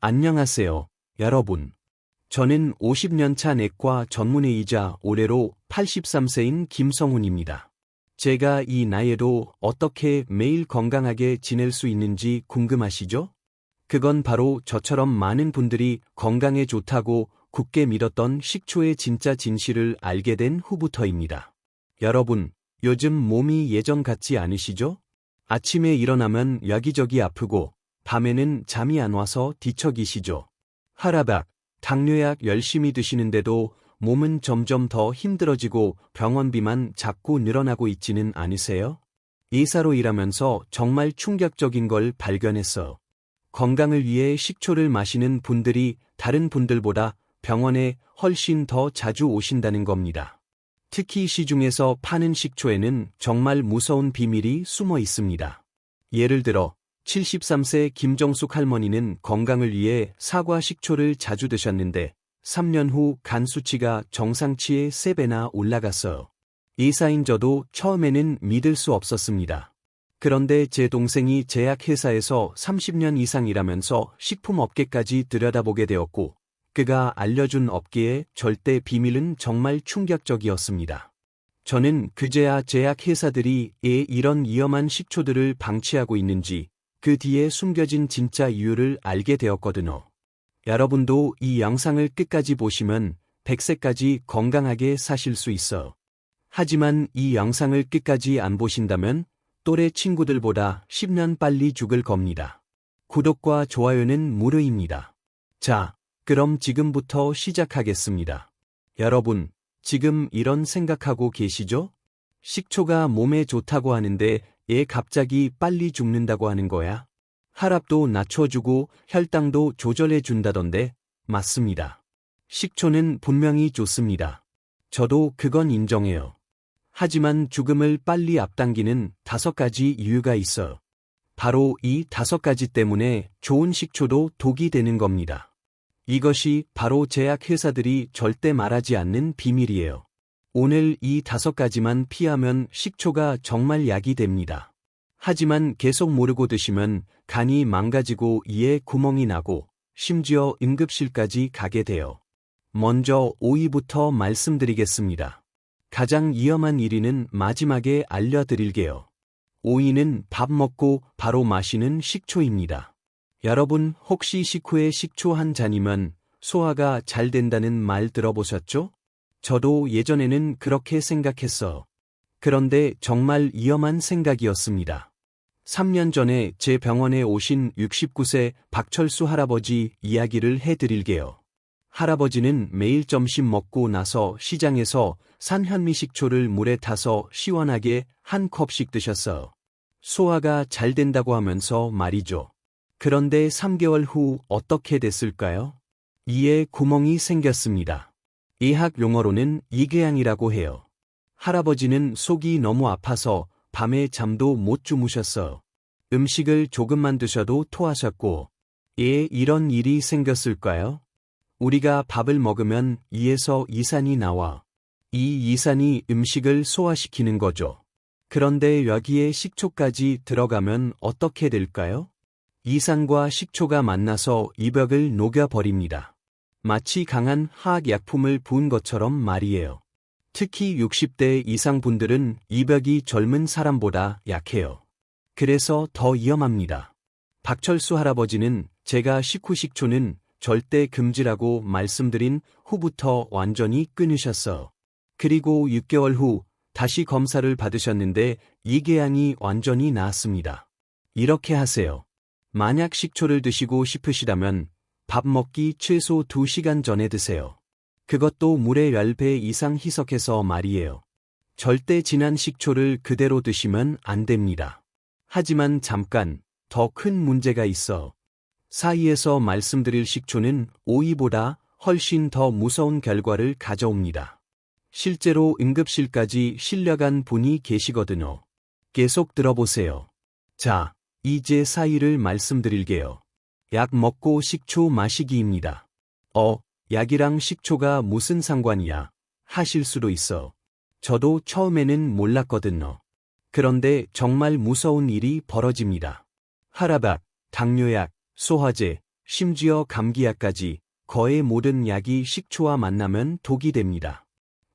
안녕하세요, 여러분. 저는 50년차 내과 전문의이자 올해로 83세인 김성훈입니다. 제가 이 나이에도 어떻게 매일 건강하게 지낼 수 있는지 궁금하시죠? 그건 바로 저처럼 많은 분들이 건강에 좋다고 굳게 믿었던 식초의 진짜 진실을 알게 된 후부터입니다. 여러분, 요즘 몸이 예전 같지 않으시죠? 아침에 일어나면 여기저기 아프고 밤에는 잠이 안 와서 뒤척이시죠? 혈압약, 당뇨약 열심히 드시는데도 몸은 점점 더 힘들어지고 병원비만 자꾸 늘어나고 있지는 않으세요? 의사로 일하면서 정말 충격적인 걸 발견했어요. 건강을 위해 식초를 마시는 분들이 다른 분들보다 병원에 훨씬 더 자주 오신다는 겁니다. 특히 시중에서 파는 식초에는 정말 무서운 비밀이 숨어 있습니다. 예를 들어 73세 김정숙 할머니는 건강을 위해 사과 식초를 자주 드셨는데 3년 후 간 수치가 정상치의 3배나 올라갔어요. 의사인 저도 처음에는 믿을 수 없었습니다. 그런데 제 동생이 제약회사에서 30년 이상 일하면서 식품업계까지 들여다보게 되었고 그가 알려준 업계의 절대 비밀은 정말 충격적이었습니다. 저는 그제야 제약회사들이 왜 이런 위험한 식초들을 방치하고 있는지 그 뒤에 숨겨진 진짜 이유를 알게 되었거든요. 여러분도 이 영상을 끝까지 보시면 100세까지 건강하게 사실 수 있어요. 하지만 이 영상을 끝까지 안 보신다면 또래 친구들보다 10년 빨리 죽을 겁니다. 구독과 좋아요는 무료입니다. 자, 그럼 지금부터 시작하겠습니다. 여러분, 지금 이런 생각하고 계시죠? 식초가 몸에 좋다고 하는데 왜 갑자기 빨리 죽는다고 하는 거야? 혈압도 낮춰주고 혈당도 조절해준다던데 맞습니다. 식초는 분명히 좋습니다. 저도 그건 인정해요. 하지만 죽음을 빨리 앞당기는 5가지 이유가 있어요. 바로 이 5가지 때문에 좋은 식초도 독이 되는 겁니다. 이것이 바로 제약회사들이 절대 말하지 않는 비밀이에요. 오늘 이 5가지만 피하면 식초가 정말 약이 됩니다. 하지만 계속 모르고 드시면 간이 망가지고 이에 구멍이 나고 심지어 응급실까지 가게 돼요. 먼저 오이부터 말씀드리겠습니다. 가장 위험한 1위는 마지막에 알려드릴게요. 오이는 밥 먹고 바로 마시는 식초입니다. 여러분 혹시 식후에 식초 한 잔이면 소화가 잘 된다는 말 들어보셨죠? 저도 예전에는 그렇게 생각했어요. 그런데 정말 위험한 생각이었습니다. 3년 전에 제 병원에 오신 69세 박철수 할아버지 이야기를 해드릴게요. 할아버지는 매일 점심 먹고 나서 시장에서 산 현미식초를 물에 타서 시원하게 한 컵씩 드셨어요. 소화가 잘 된다고 하면서 말이죠. 그런데 3개월 후 어떻게 됐을까요? 이에 구멍이 생겼습니다. 의학 용어로는 이궤양이라고 해요. 할아버지는 속이 너무 아파서 밤에 잠도 못 주무셨어요. 음식을 조금만 드셔도 토하셨고, 왜 이런 일이 생겼을까요? 우리가 밥을 먹으면 이에서 이산이 나와. 이 이산이 음식을 소화시키는 거죠. 그런데 여기에 식초까지 들어가면 어떻게 될까요? 이산과 식초가 만나서 이벽을 녹여버립니다. 마치 강한 화학약품을 부은 것처럼 말이에요. 특히 60대 이상 분들은 이벽이 젊은 사람보다 약해요. 그래서 더 위험합니다. 박철수 할아버지는 제가 식후 식초는 절대 금지라고 말씀드린 후부터 완전히 끊으셨어요. 그리고 6개월 후 다시 검사를 받으셨는데 이궤양이 완전히 나았습니다. 이렇게 하세요. 만약 식초를 드시고 싶으시다면 밥 먹기 최소 2시간 전에 드세요. 그것도 물에 10배 이상 희석해서 말이에요. 절대 진한 식초를 그대로 드시면 안 됩니다. 하지만 잠깐, 더 큰 문제가 있어. 사이에서 말씀드릴 식초는 오이보다 훨씬 더 무서운 결과를 가져옵니다. 실제로 응급실까지 실려간 분이 계시거든요. 계속 들어보세요. 자, 이제 사이를 말씀드릴게요. 약 먹고 식초 마시기입니다. 약이랑 식초가 무슨 상관이야? 하실 수도 있어. 저도 처음에는 몰랐거든요. 그런데 정말 무서운 일이 벌어집니다. 혈압약, 당뇨약, 소화제, 심지어 감기약까지 거의 모든 약이 식초와 만나면 독이 됩니다.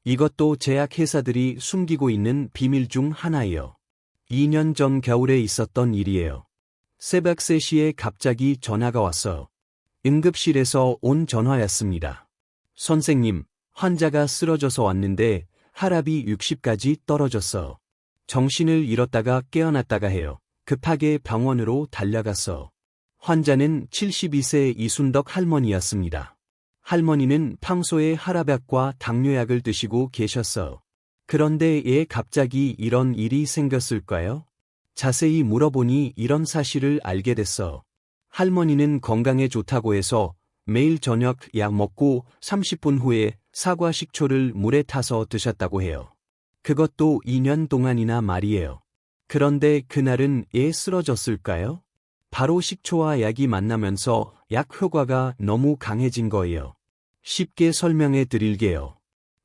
이것도 제약회사들이 숨기고 있는 비밀 중 하나예요. 2년 전 겨울에 있었던 일이에요. 새벽 3시에 갑자기 전화가 왔어요. 응급실에서 온 전화였습니다. 선생님, 환자가 쓰러져서 왔는데 혈압이 60까지 떨어졌어요. 정신을 잃었다가 깨어났다가 해요. 급하게 병원으로 달려갔어. 환자는 72세 이순덕 할머니였습니다. 할머니는 평소에 혈압약과 당뇨약을 드시고 계셨어요. 그런데 왜 갑자기 이런 일이 생겼을까요? 자세히 물어보니 이런 사실을 알게 됐어. 할머니는 건강에 좋다고 해서 매일 저녁 약 먹고 30분 후에 사과 식초를 물에 타서 드셨다고 해요. 그것도 2년 동안이나 말이에요. 그런데 그날은 왜 쓰러졌을까요? 바로 식초와 약이 만나면서 약 효과가 너무 강해진 거예요. 쉽게 설명해 드릴게요.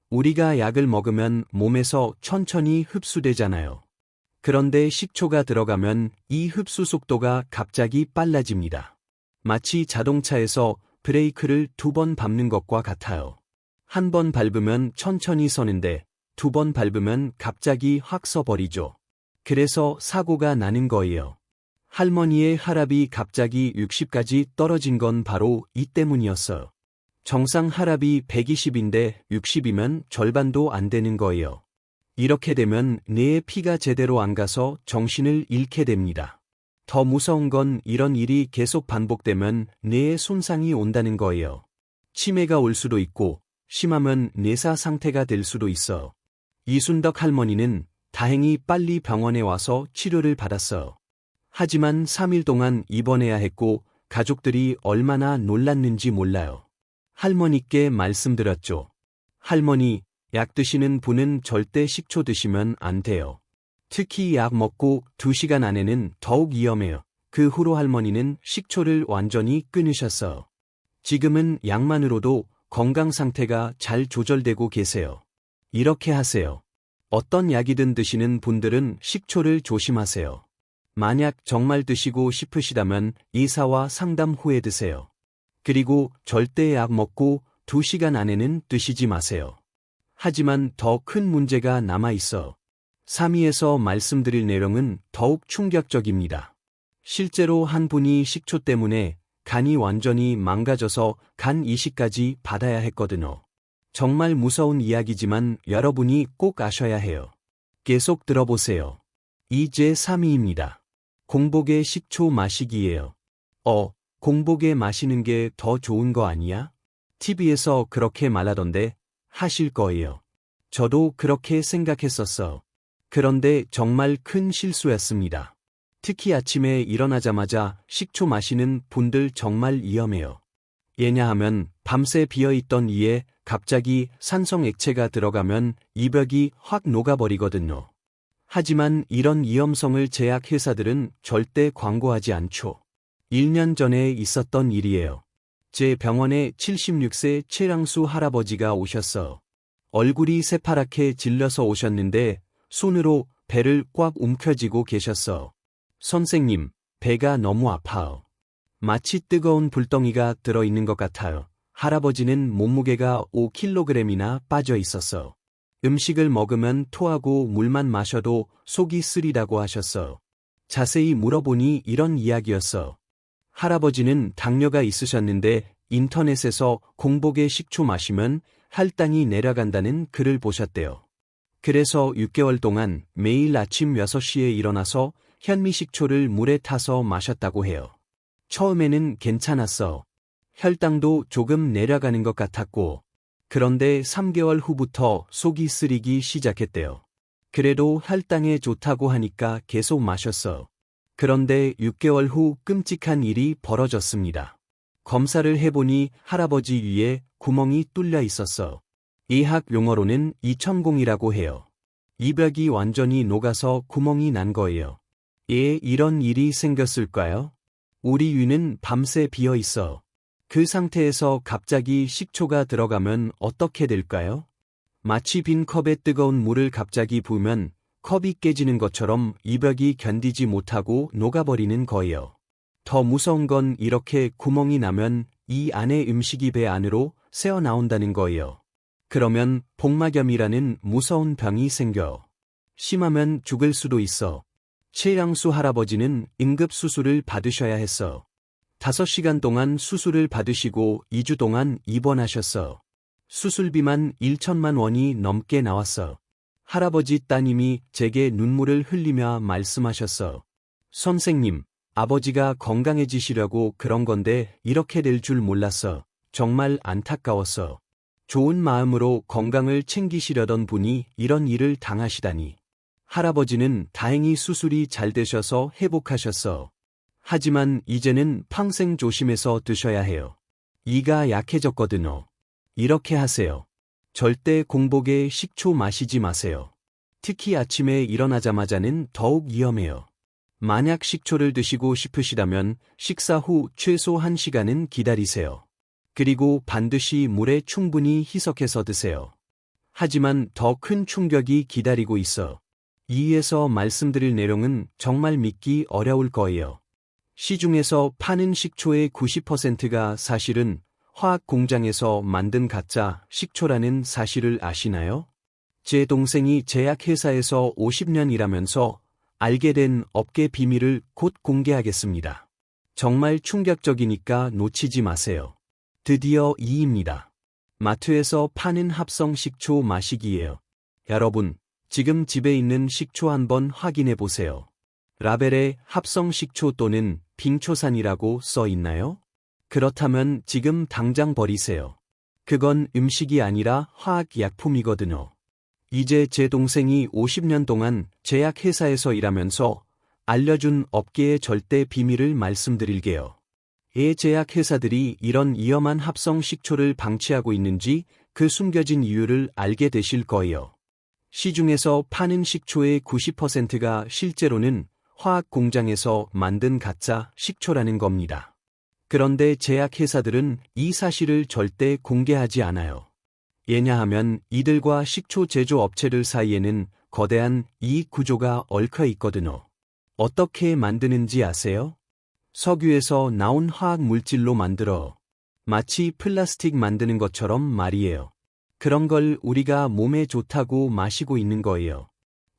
우리가 약을 먹으면 몸에서 천천히 흡수되잖아요. 그런데 식초가 들어가면 이 흡수 속도가 갑자기 빨라집니다. 마치 자동차에서 브레이크를 2번 밟는 것과 같아요. 한 번 밟으면 천천히 서는데 2번 밟으면 갑자기 확 서버리죠. 그래서 사고가 나는 거예요. 할머니의 혈압이 갑자기 60까지 떨어진 건 바로 이 때문이었어요. 정상 혈압이 120인데 60이면 절반도 안 되는 거예요. 이렇게 되면 뇌에 피가 제대로 안 가서 정신을 잃게 됩니다. 더 무서운 건 이런 일이 계속 반복되면 뇌에 손상이 온다는 거예요. 치매가 올 수도 있고 심하면 뇌사 상태가 될 수도 있어요. 이순덕 할머니는 다행히 빨리 병원에 와서 치료를 받았어요. 하지만 3일 동안 입원해야 했고 가족들이 얼마나 놀랐는지 몰라요. 할머니께 말씀드렸죠. 할머니, 약 드시는 분은 절대 식초 드시면 안 돼요. 특히 약 먹고 2시간 안에는 더욱 위험해요. 그 후로 할머니는 식초를 완전히 끊으셨어요. 지금은 약만으로도 건강 상태가 잘 조절되고 계세요. 이렇게 하세요. 어떤 약이든 드시는 분들은 식초를 조심하세요. 만약 정말 드시고 싶으시다면 의사와 상담 후에 드세요. 그리고 절대 약 먹고 2시간 안에는 드시지 마세요. 하지만 더 큰 문제가 남아 있어. 3위에서 말씀드릴 내용은 더욱 충격적입니다. 실제로 한 분이 식초 때문에 간이 완전히 망가져서 간 이식까지 받아야 했거든요. 정말 무서운 이야기지만 여러분이 꼭 아셔야 해요. 계속 들어보세요. 이제 3위입니다. 공복에 식초 마시기예요. 공복에 마시는 게 더 좋은 거 아니야? TV에서 그렇게 말하던데 하실 거예요. 저도 그렇게 생각했었어. 그런데 정말 큰 실수였습니다. 특히 아침에 일어나자마자 식초 마시는 분들 정말 위험해요. 왜냐하면 밤새 비어있던 이에 갑자기 산성 액체가 들어가면 이벽이 확 녹아버리거든요. 하지만 이런 위험성을 제약회사들은 절대 광고하지 않죠. 1년 전에 있었던 일이에요. 제 병원에 76세 최랑수 할아버지가 오셨어요. 얼굴이 새파랗게 질려서 오셨는데 손으로 배를 꽉 움켜쥐고 계셨어요. 선생님, 배가 너무 아파요. 마치 뜨거운 불덩이가 들어있는 것 같아요. 할아버지는 몸무게가 5kg이나 빠져 있었어요. 음식을 먹으면 토하고 물만 마셔도 속이 쓰리다고 하셨어요. 자세히 물어보니 이런 이야기였어요. 할아버지는 당뇨가 있으셨는데 인터넷에서 공복에 식초 마시면 혈당이 내려간다는 글을 보셨대요. 그래서 6개월 동안 매일 아침 6시에 일어나서 현미식초를 물에 타서 마셨다고 해요. 처음에는 괜찮았어. 혈당도 조금 내려가는 것 같았고, 그런데 3개월 후부터 속이 쓰리기 시작했대요. 그래도 혈당에 좋다고 하니까 계속 마셨어. 그런데 6개월 후 끔찍한 일이 벌어졌습니다. 검사를 해보니 할아버지 위에 구멍이 뚫려 있었어. 의학 용어로는 이천공이라고 해요. 이벽이 완전히 녹아서 구멍이 난 거예요. 왜 이런 일이 생겼을까요? 우리 위는 밤새 비어 있어. 그 상태에서 갑자기 식초가 들어가면 어떻게 될까요? 마치 빈 컵에 뜨거운 물을 갑자기 부으면 컵이 깨지는 것처럼 이벽이 견디지 못하고 녹아버리는 거예요. 더 무서운 건 이렇게 구멍이 나면 이 안에 음식이 배 안으로 새어 나온다는 거예요. 그러면 복막염이라는 무서운 병이 생겨. 심하면 죽을 수도 있어. 최양수 할아버지는 응급수술을 받으셔야 했어. 5시간 동안 수술을 받으시고 2주 동안 입원하셨어. 수술비만 1천만 원이 넘게 나왔어. 할아버지 따님이 제게 눈물을 흘리며 말씀하셨어. 선생님, 아버지가 건강해지시려고 그런 건데 이렇게 될 줄 몰랐어. 정말 안타까웠어. 좋은 마음으로 건강을 챙기시려던 분이 이런 일을 당하시다니. 할아버지는 다행히 수술이 잘 되셔서 회복하셨어. 하지만 이제는 평생 조심해서 드셔야 해요. 이가 약해졌거든요. 이렇게 하세요. 절대 공복에 식초 마시지 마세요. 특히 아침에 일어나자마자는 더욱 위험해요. 만약 식초를 드시고 싶으시다면 식사 후 최소 1시간은 기다리세요. 그리고 반드시 물에 충분히 희석해서 드세요. 하지만 더 큰 충격이 기다리고 있어. 이에서 말씀드릴 내용은 정말 믿기 어려울 거예요. 시중에서 파는 식초의 90%가 사실은 화학 공장에서 만든 가짜 식초라는 사실을 아시나요? 제 동생이 제약회사에서 50년 일하면서 알게 된 업계 비밀을 곧 공개하겠습니다. 정말 충격적이니까 놓치지 마세요. 드디어 2입니다. 마트에서 파는 합성 식초 마시기예요. 여러분, 지금 집에 있는 식초 한번 확인해 보세요. 라벨에 합성 식초 또는 빙초산이라고 써 있나요? 그렇다면 지금 당장 버리세요. 그건 음식이 아니라 화학약품이거든요. 이제 제 동생이 50년 동안 제약회사에서 일하면서 알려준 업계의 절대 비밀을 말씀드릴게요. 왜 제약회사들이 이런 위험한 합성 식초를 방치하고 있는지 그 숨겨진 이유를 알게 되실 거예요. 시중에서 파는 식초의 90%가 실제로는 화학 공장에서 만든 가짜 식초라는 겁니다. 그런데 제약회사들은 이 사실을 절대 공개하지 않아요. 왜냐하면 이들과 식초 제조 업체들 사이에는 거대한 이익 구조가 얽혀 있거든요. 어떻게 만드는지 아세요? 석유에서 나온 화학 물질로 만들어. 마치 플라스틱 만드는 것처럼 말이에요. 그런 걸 우리가 몸에 좋다고 마시고 있는 거예요.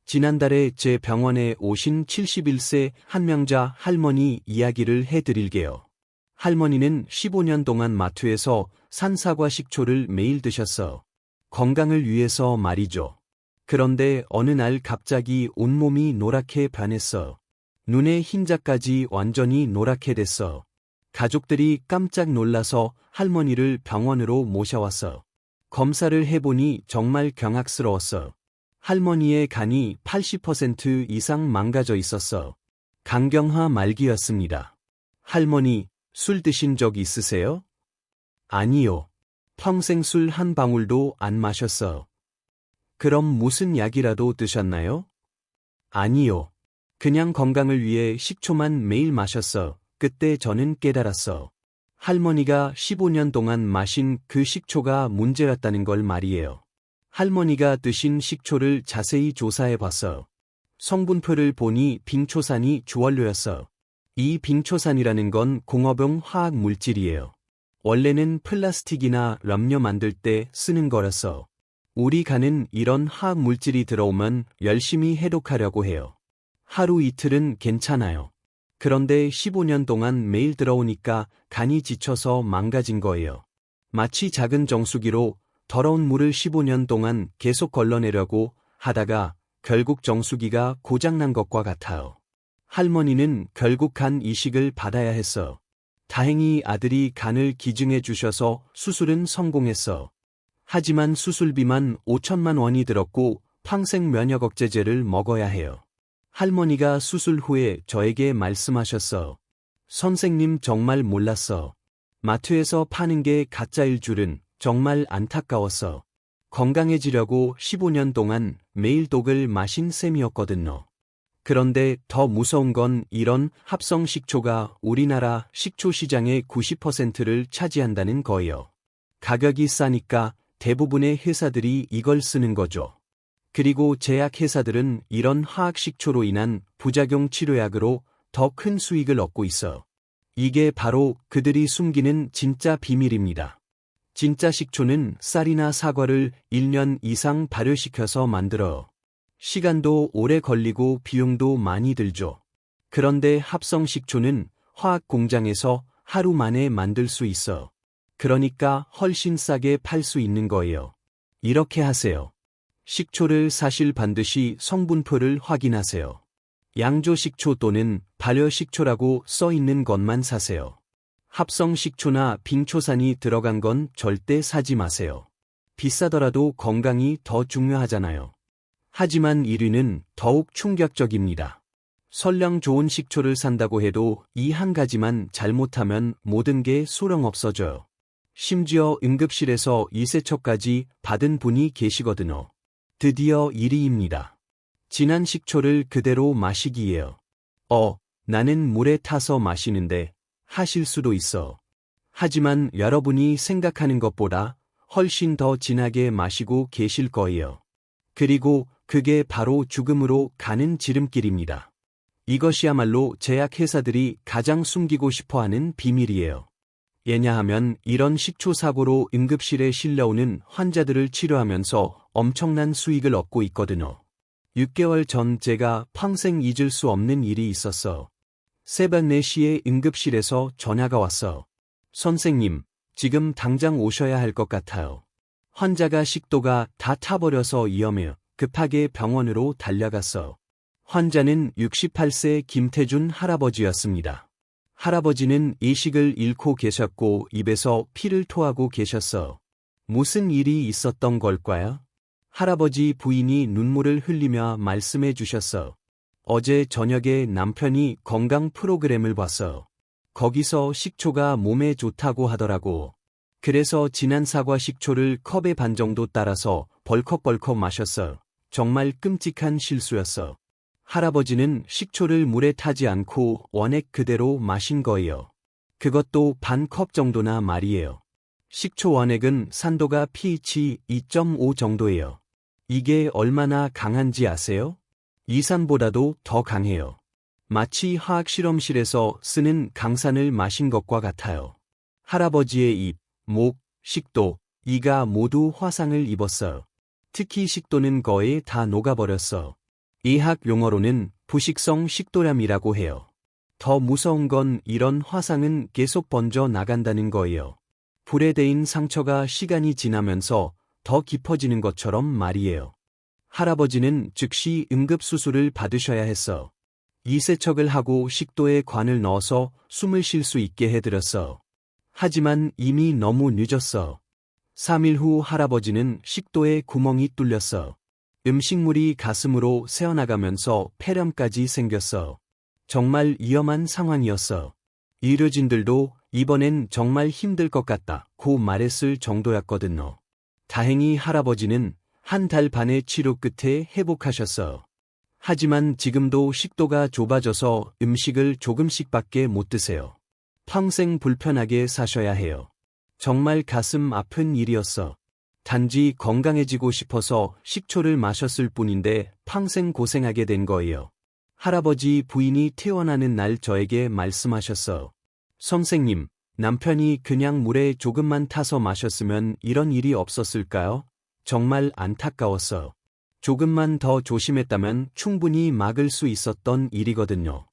지난달에 제 병원에 오신 71세 한명자 할머니 이야기를 해드릴게요. 할머니는 15년 동안 마트에서 산 사과 식초를 매일 드셨어. 건강을 위해서 말이죠. 그런데 어느 날 갑자기 온몸이 노랗게 변했어. 눈의 흰자까지 완전히 노랗게 됐어. 가족들이 깜짝 놀라서 할머니를 병원으로 모셔왔어. 검사를 해보니 정말 경악스러웠어. 할머니의 간이 80% 이상 망가져 있었어. 간경화 말기였습니다. 할머니, 술 드신 적 있으세요? 아니요. 평생 술 한 방울도 안 마셨어. 그럼 무슨 약이라도 드셨나요? 아니요. 그냥 건강을 위해 식초만 매일 마셨어. 그때 저는 깨달았어. 할머니가 15년 동안 마신 그 식초가 문제였다는 걸 말이에요. 할머니가 드신 식초를 자세히 조사해 봤어. 성분표를 보니 빙초산이 주원료였어. 이 빙초산이라는 건 공업용 화학 물질이에요. 원래는 플라스틱이나 음료 만들 때 쓰는 거였어. 우리 간은 이런 화학 물질이 들어오면 열심히 해독하려고 해요. 하루 이틀은 괜찮아요. 그런데 15년 동안 매일 들어오니까 간이 지쳐서 망가진 거예요. 마치 작은 정수기로 더러운 물을 15년 동안 계속 걸러내려고 하다가 결국 정수기가 고장난 것과 같아요. 할머니는 결국 간 이식을 받아야 했어. 다행히 아들이 간을 기증해 주셔서 수술은 성공했어. 하지만 수술비만 5천만 원이 들었고 평생 면역억제제를 먹어야 해요. 할머니가 수술 후에 저에게 말씀하셨어. 선생님 정말 몰랐어. 마트에서 파는 게 가짜일 줄은. 정말 안타까웠어. 건강해지려고 15년 동안 매일 독을 마신 셈이었거든요. 그런데 더 무서운 건 이런 합성 식초가 우리나라 식초 시장의 90%를 차지한다는 거예요. 가격이 싸니까 대부분의 회사들이 이걸 쓰는 거죠. 그리고 제약회사들은 이런 화학 식초로 인한 부작용 치료약으로 더 큰 수익을 얻고 있어. 이게 바로 그들이 숨기는 진짜 비밀입니다. 진짜 식초는 쌀이나 사과를 1년 이상 발효시켜서 만들어. 시간도 오래 걸리고 비용도 많이 들죠. 그런데 합성 식초는 화학 공장에서 하루 만에 만들 수 있어. 그러니까 훨씬 싸게 팔 수 있는 거예요. 이렇게 하세요. 식초를 사실 반드시 성분표를 확인하세요. 양조 식초 또는 발효 식초라고 써 있는 것만 사세요. 합성 식초나 빙초산이 들어간 건 절대 사지 마세요. 비싸더라도 건강이 더 중요하잖아요. 하지만 1위는 더욱 충격적입니다. 설령 좋은 식초를 산다고 해도 이 한 가지만 잘못하면 모든 게 수렁 없어져요. 심지어 응급실에서 이 세척까지 받은 분이 계시거든요. 드디어 1위입니다. 진한 식초를 그대로 마시기예요. 나는 물에 타서 마시는데 하실 수도 있어. 하지만 여러분이 생각하는 것보다 훨씬 더 진하게 마시고 계실 거예요. 그리고 그게 바로 죽음으로 가는 지름길입니다. 이것이야말로 제약회사들이 가장 숨기고 싶어하는 비밀이에요. 왜냐하면 이런 식초 사고로 응급실에 실려오는 환자들을 치료하면서 엄청난 수익을 얻고 있거든요. 6개월 전 제가 평생 잊을 수 없는 일이 있었어. 새벽 4시에 응급실에서 전화가 왔어. 선생님, 지금 당장 오셔야 할 것 같아요. 환자가 식도가 다 타버려서 위험해요. 급하게 병원으로 달려갔어. 환자는 68세 김태준 할아버지였습니다. 할아버지는 의식을 잃고 계셨고 입에서 피를 토하고 계셨어. 무슨 일이 있었던 걸까요? 할아버지 부인이 눈물을 흘리며 말씀해 주셨어. 어제 저녁에 남편이 건강 프로그램을 봤어. 거기서 식초가 몸에 좋다고 하더라고. 그래서 진한 사과 식초를 컵에 반 정도 따라서 벌컥벌컥 마셨어. 정말 끔찍한 실수였어. 할아버지는 식초를 물에 타지 않고 원액 그대로 마신 거예요. 그것도 반 컵 정도나 말이에요. 식초 원액은 산도가 pH 2.5 정도예요. 이게 얼마나 강한지 아세요? 이산보다도 더 강해요. 마치 화학실험실에서 쓰는 강산을 마신 것과 같아요. 할아버지의 입, 목, 식도, 이가 모두 화상을 입었어요. 특히 식도는 거의 다 녹아버렸어. 의학 용어로는 부식성 식도염이라고 해요. 더 무서운 건 이런 화상은 계속 번져 나간다는 거예요. 불에 데인 상처가 시간이 지나면서 더 깊어지는 것처럼 말이에요. 할아버지는 즉시 응급수술을 받으셔야 했어. 이세척을 하고 식도에 관을 넣어서 숨을 쉴 수 있게 해드렸어. 하지만 이미 너무 늦었어. 3일 후 할아버지는 식도에 구멍이 뚫렸어. 음식물이 가슴으로 새어나가면서 폐렴까지 생겼어. 정말 위험한 상황이었어. 의료진들도 이번엔 정말 힘들 것 같다고 말했을 정도였거든요. 다행히 할아버지는 한 달 반의 치료 끝에 회복하셨어. 하지만 지금도 식도가 좁아져서 음식을 조금씩밖에 못 드세요. 평생 불편하게 사셔야 해요. 정말 가슴 아픈 일이었어. 단지 건강해지고 싶어서 식초를 마셨을 뿐인데 평생 고생하게 된 거예요. 할아버지 부인이 퇴원하는 날 저에게 말씀하셨어. 선생님, 남편이 그냥 물에 조금만 타서 마셨으면 이런 일이 없었을까요? 정말 안타까웠어. 조금만 더 조심했다면 충분히 막을 수 있었던 일이거든요.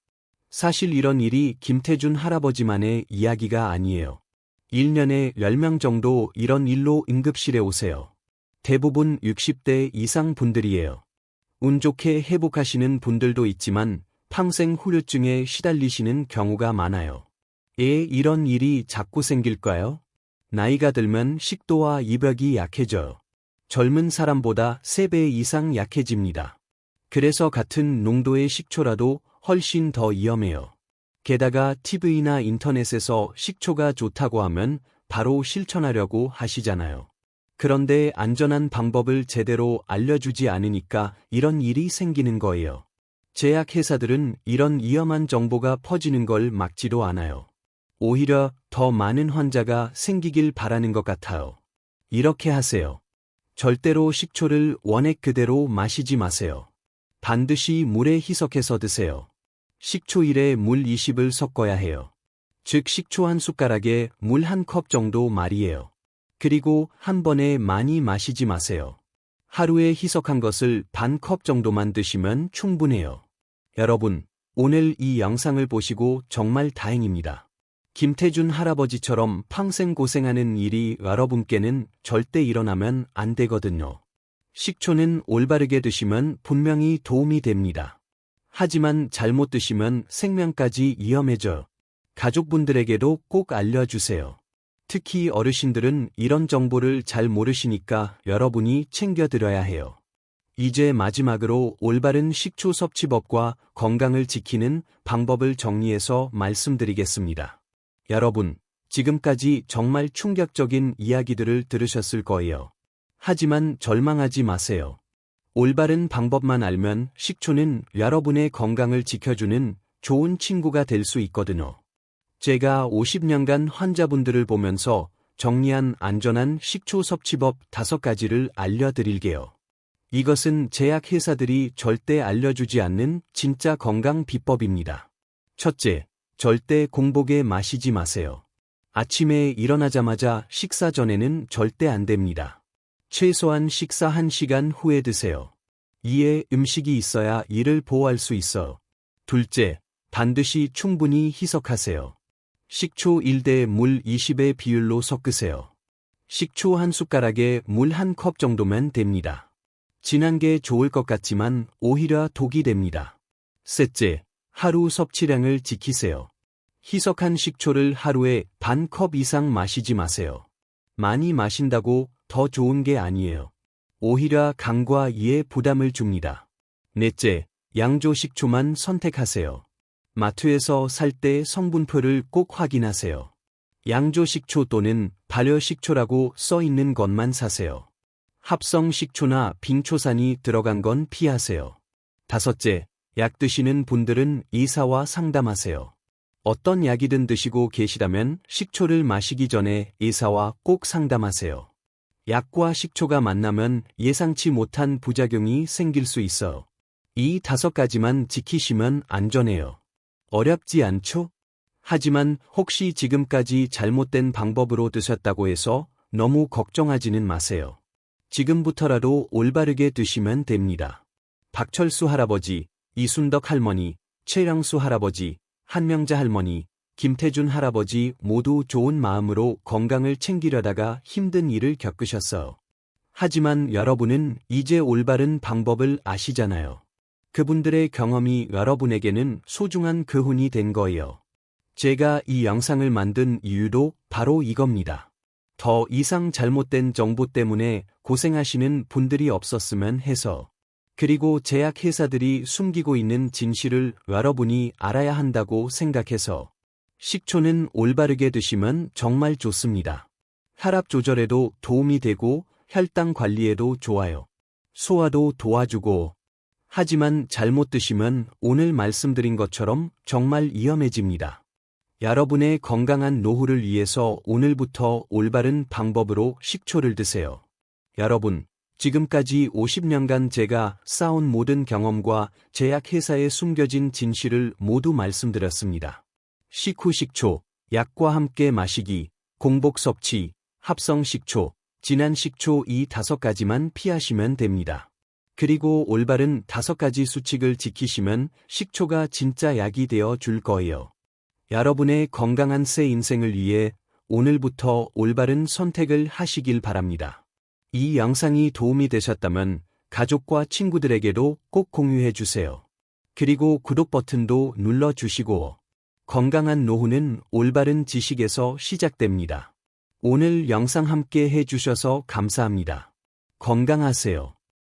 사실 이런 일이 김태준 할아버지만의 이야기가 아니에요. 1년에 10명 정도 이런 일로 응급실에 오세요. 대부분 60대 이상 분들이에요. 운 좋게 회복하시는 분들도 있지만 평생 후유증에 시달리시는 경우가 많아요. 왜 이런 일이 자꾸 생길까요? 나이가 들면 식도와 이벽이 약해져요. 젊은 사람보다 3배 이상 약해집니다. 그래서 같은 농도의 식초라도 훨씬 더 위험해요. 게다가 TV나 인터넷에서 식초가 좋다고 하면 바로 실천하려고 하시잖아요. 그런데 안전한 방법을 제대로 알려주지 않으니까 이런 일이 생기는 거예요. 제약회사들은 이런 위험한 정보가 퍼지는 걸 막지도 않아요. 오히려 더 많은 환자가 생기길 바라는 것 같아요. 이렇게 하세요. 절대로 식초를 원액 그대로 마시지 마세요. 반드시 물에 희석해서 드세요. 식초일에 물 20을 섞어야 해요. 즉 식초 한 숟가락에 물 한 컵 정도 말이에요. 그리고 한 번에 많이 마시지 마세요. 하루에 희석한 것을 반 컵 정도만 드시면 충분해요. 여러분, 오늘 이 영상을 보시고 정말 다행입니다. 김태준 할아버지처럼 평생 고생하는 일이 여러분께는 절대 일어나면 안 되거든요. 식초는 올바르게 드시면 분명히 도움이 됩니다. 하지만 잘못 드시면 생명까지 위험해져요. 가족분들에게도 꼭 알려주세요. 특히 어르신들은 이런 정보를 잘 모르시니까 여러분이 챙겨드려야 해요. 이제 마지막으로 올바른 식초 섭취법과 건강을 지키는 방법을 정리해서 말씀드리겠습니다. 여러분, 지금까지 정말 충격적인 이야기들을 들으셨을 거예요. 하지만 절망하지 마세요. 올바른 방법만 알면 식초는 여러분의 건강을 지켜주는 좋은 친구가 될 수 있거든요. 제가 50년간 환자분들을 보면서 정리한 안전한 식초 섭취법 5가지를 알려드릴게요. 이것은 제약회사들이 절대 알려주지 않는 진짜 건강 비법입니다. 첫째, 절대 공복에 마시지 마세요. 아침에 일어나자마자 식사 전에는 절대 안 됩니다. 최소한 식사 1시간 후에 드세요. 이에 음식이 있어야 이를 보호할 수 있어요. 둘째, 반드시 충분히 희석하세요. 식초 1대 물 20의 비율로 섞으세요. 식초 한 숟가락에 물 한 컵 정도면 됩니다. 진한 게 좋을 것 같지만 오히려 독이 됩니다. 셋째, 하루 섭취량을 지키세요. 희석한 식초를 하루에 반 컵 이상 마시지 마세요. 많이 마신다고 더 좋은 게 아니에요. 오히려 간과 이에 부담을 줍니다. 넷째, 양조 식초만 선택하세요. 마트에서 살 때 성분표를 꼭 확인하세요. 양조 식초 또는 발효 식초라고 써 있는 것만 사세요. 합성 식초나 빙초산이 들어간 건 피하세요. 다섯째, 약 드시는 분들은 의사와 상담하세요. 어떤 약이든 드시고 계시다면 식초를 마시기 전에 의사와 꼭 상담하세요. 약과 식초가 만나면 예상치 못한 부작용이 생길 수 있어요. 이 5가지만 지키시면 안전해요. 어렵지 않죠? 하지만 혹시 지금까지 잘못된 방법으로 드셨다고 해서 너무 걱정하지는 마세요. 지금부터라도 올바르게 드시면 됩니다. 박철수 할아버지, 이순덕 할머니, 최영수 할아버지, 한명자 할머니, 김태준 할아버지 모두 좋은 마음으로 건강을 챙기려다가 힘든 일을 겪으셨어요. 하지만 여러분은 이제 올바른 방법을 아시잖아요. 그분들의 경험이 여러분에게는 소중한 교훈이 된 거예요. 제가 이 영상을 만든 이유도 바로 이겁니다. 더 이상 잘못된 정보 때문에 고생하시는 분들이 없었으면 해서. 그리고 제약회사들이 숨기고 있는 진실을 여러분이 알아야 한다고 생각해서. 식초는 올바르게 드시면 정말 좋습니다. 혈압 조절에도 도움이 되고 혈당 관리에도 좋아요. 소화도 도와주고. 하지만 잘못 드시면 오늘 말씀드린 것처럼 정말 위험해집니다. 여러분의 건강한 노후를 위해서 오늘부터 올바른 방법으로 식초를 드세요. 여러분, 지금까지 50년간 제가 쌓은 모든 경험과 제약회사에 숨겨진 진실을 모두 말씀드렸습니다. 식후 식초, 약과 함께 마시기, 공복 섭취, 합성 식초, 진한 식초 이 5가지만 피하시면 됩니다. 그리고 올바른 5가지 수칙을 지키시면 식초가 진짜 약이 되어 줄 거예요. 여러분의 건강한 새 인생을 위해 오늘부터 올바른 선택을 하시길 바랍니다. 이 영상이 도움이 되셨다면 가족과 친구들에게도 꼭 공유해 주세요. 그리고 구독 버튼도 눌러 주시고. 건강한 노후는 올바른 지식에서 시작됩니다. 오늘 영상 함께 해주셔서 감사합니다. 건강하세요.